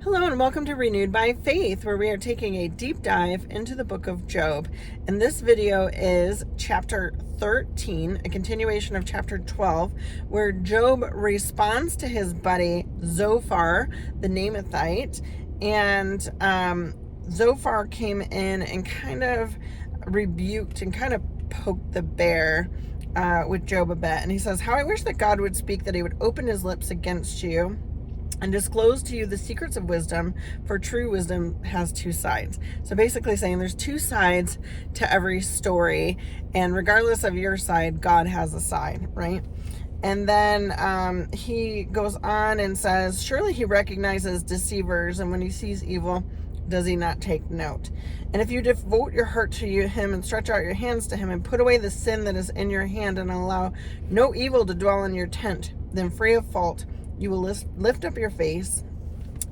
Hello and welcome to Renewed by Faith, where we are taking a deep dive into the book of Job. And this video is chapter 13, a continuation of chapter 12, where Job responds to his buddy Zophar, the Naamathite. And Zophar came in and kind of rebuked and kind of poked the bear with Job a bit. And he says, "How I wish that God would speak, that he would open his lips against you and disclose to you the secrets of wisdom, for true wisdom has two sides." So basically saying there's two sides to every story, and regardless of your side, God has a side, right? And then he goes on and says, "Surely he recognizes deceivers, and when he sees evil, does he not take note? And if you devote your heart to him and stretch out your hands to him and put away the sin that is in your hand and allow no evil to dwell in your tent, then free of fault, you will lift up your face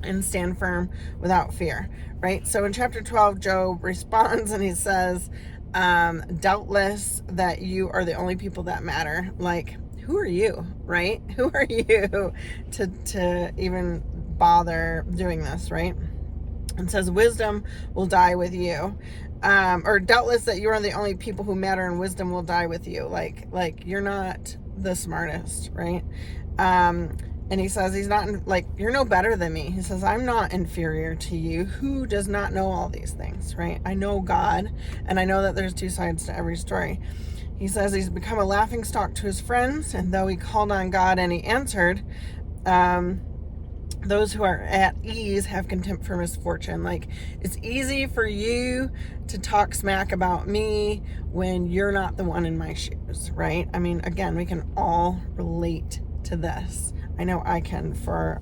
and stand firm without fear," right? So in chapter 12, Job responds and he says, doubtless that you are the only people that matter. Like, who are you, right? Who are you to even bother doing this, right? And says, wisdom will die with you. Or doubtless that you are the only people who matter and wisdom will die with you. Like you're not the smartest, right? And he says, he's not, you're no better than me. He says, I'm not inferior to you. Who does not know all these things, right? I know God, and I know that there's two sides to every story. He says he's become a laughingstock to his friends, and though he called on God and he answered, those who are at ease have contempt for misfortune. Like, it's easy for you to talk smack about me when you're not the one in my shoes, right? I mean, again, we can all relate to this. I know I can for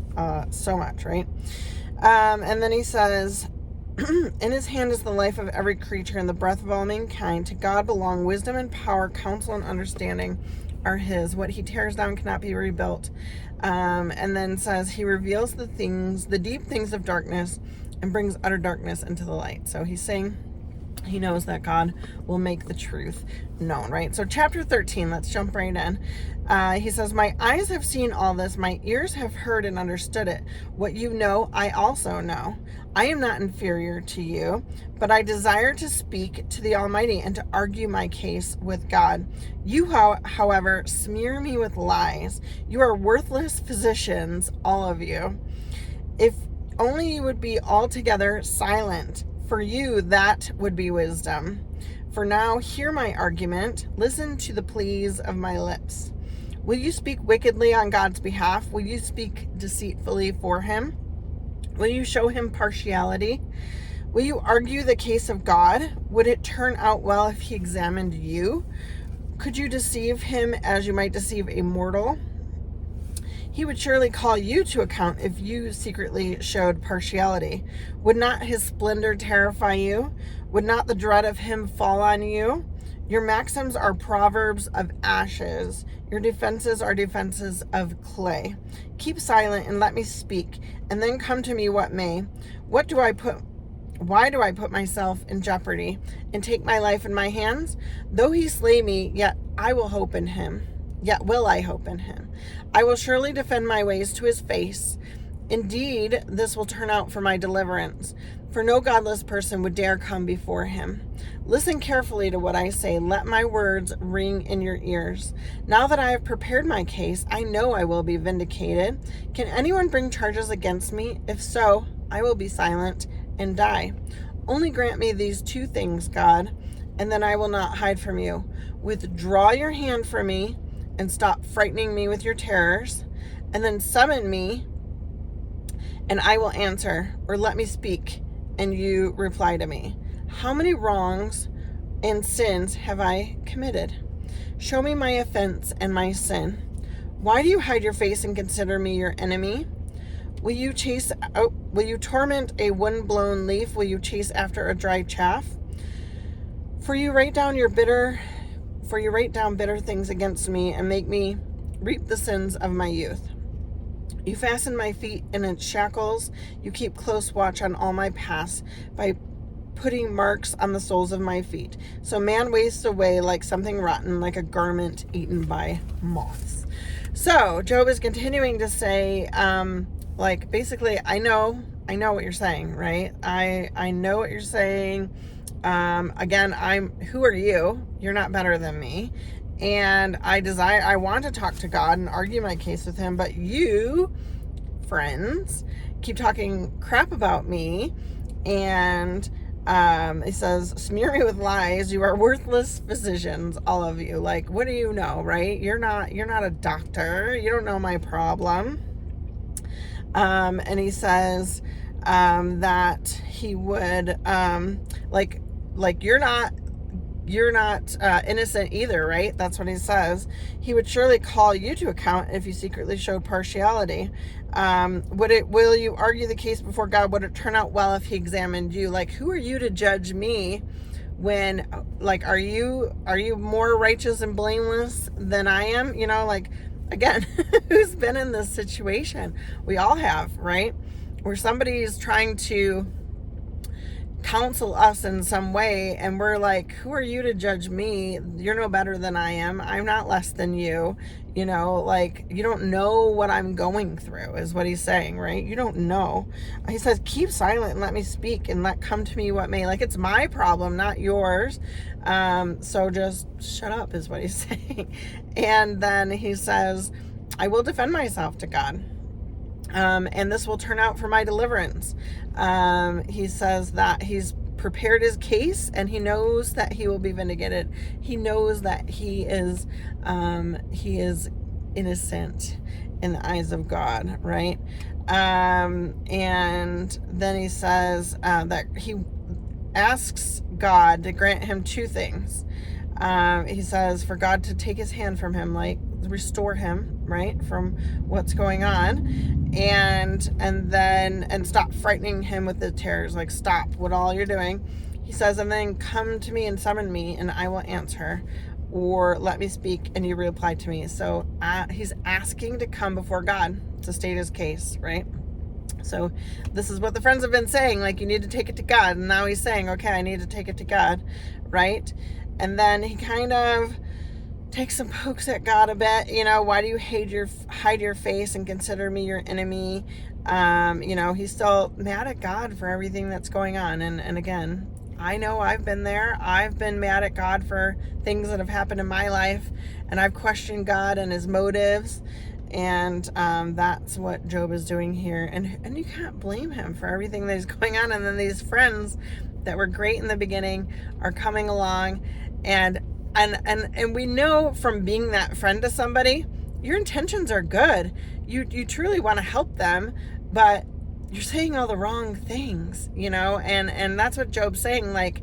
so much, right? And then he says, in his hand is the life of every creature and the breath of all mankind. To God belong wisdom and power, counsel and understanding are his. What he tears down cannot be rebuilt. And then says he reveals the deep things of darkness and brings utter darkness into the light. So he's saying he knows that God will make the truth known, right? So chapter 13, let's jump right in. He says, my eyes have seen all this. My ears have heard and understood it. What you know, I also know. I am not inferior to you, but I desire to speak to the Almighty and to argue my case with God. You, however, smear me with lies. You are worthless physicians, all of you. If only you would be altogether silent. For you, that would be wisdom. For now, hear my argument. Listen to the pleas of my lips. Will you speak wickedly on God's behalf? Will you speak deceitfully for him? Will you show him partiality? Will you argue the case of God? Would it turn out well if he examined you? Could you deceive him as you might deceive a mortal? He would surely call you to account if you secretly showed partiality. Would not his splendor terrify you? Would not the dread of him fall on you? Your maxims are proverbs of ashes. Your defenses are defenses of clay. Keep silent and let me speak, and then come to me what may. Why do I put myself in jeopardy and take my life in my hands? Though he slay me, yet will I hope in him. I will surely defend my ways to his face. Indeed, this will turn out for my deliverance, for no godless person would dare come before him. Listen carefully to what I say. Let my words ring in your ears. Now that I have prepared my case, I know I will be vindicated. Can anyone bring charges against me? If so, I will be silent and die. Only grant me these two things, God, and then I will not hide from you. Withdraw your hand from me and stop frightening me with your terrors, and then summon me and I will answer, or let me speak and you reply to me. How many wrongs and sins have I committed? Show me my offense and my sin. Why do you hide your face and consider me your enemy? Will you torment a wind-blown leaf? Will you chase after a dry chaff? For you write down bitter things against me and make me reap the sins of my youth. You fasten my feet in its shackles. You keep close watch on all my paths by putting marks on the soles of my feet. So man wastes away like something rotten, like a garment eaten by moths. So Job is continuing to say, basically, I know I know what you're saying, right? I know what you're saying. Again, who are you? You're not better than me. And I want to talk to God and argue my case with him, but you, friends, keep talking crap about me. And he says, smear me with lies. You are worthless physicians, all of you. Like, what do you know, right? You're not a doctor. You don't know my problem. And he says that he would like you're not innocent either, right? That's what he says. He would surely call you to account if you secretly showed partiality. Will you argue the case before God? Would it turn out well if he examined you? Like, who are you to judge me when, like, are you more righteous and blameless than I am? You know, like, again, who's been in this situation? We all have, right? Where somebody's trying to counsel us in some way, and we're like, who are you to judge me? You're no better than I am. I'm not less than you. You know, like, you don't know what I'm going through, is what he's saying, right? You don't know. He says, keep silent and let me speak, and let come to me what may. Like, it's my problem, not yours. So just shut up, is what he's saying. And then he says, I will defend myself to God. And this will turn out for my deliverance. He says that he's prepared his case, and he knows that he will be vindicated. He knows that he is innocent in the eyes of God, right? And then he says that he asks God to grant him two things. He says for God to take his hand from him, like restore him, right, from what's going on, and stop frightening him with the terrors, like stop what all you're doing. He says, and then come to me and summon me, and I will answer, or let me speak and you reply to me. So he's asking to come before God to state his case, right? So this is what the friends have been saying, like, you need to take it to God. And now he's saying, okay, I need to take it to God, right? And then he kind of takes some pokes at God a bit. You know, why do you hide your face and consider me your enemy? You know, he's still mad at God for everything that's going on. And again, I know I've been there. I've been mad at God for things that have happened in my life, and I've questioned God and his motives. And that's what Job is doing here. And you can't blame him for everything that is going on. And then these friends that were great in the beginning are coming along, and we know from being that friend to somebody, your intentions are good. You truly want to help them, but you're saying all the wrong things, you know, and that's what Job's saying. Like,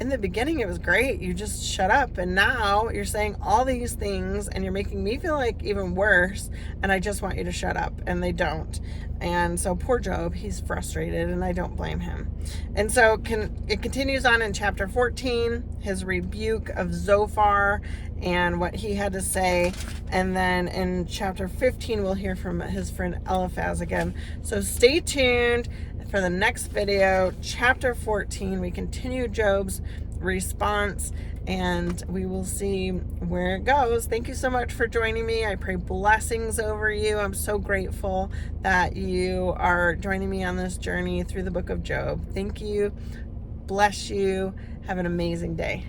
in the beginning, it was great. You just shut up. And now you're saying all these things, and you're making me feel like even worse. And I just want you to shut up. And they don't. And so poor Job, he's frustrated, and I don't blame him. And so it continues on in chapter 14, his rebuke of Zophar and what he had to say. And then in chapter 15, we'll hear from his friend Eliphaz again. So stay tuned for the next video, chapter 14. We continue Job's response, and we will see where it goes. Thank you so much for joining me. I pray blessings over you. I'm so grateful that you are joining me on this journey through the book of Job. Thank you. Bless you. Have an amazing day.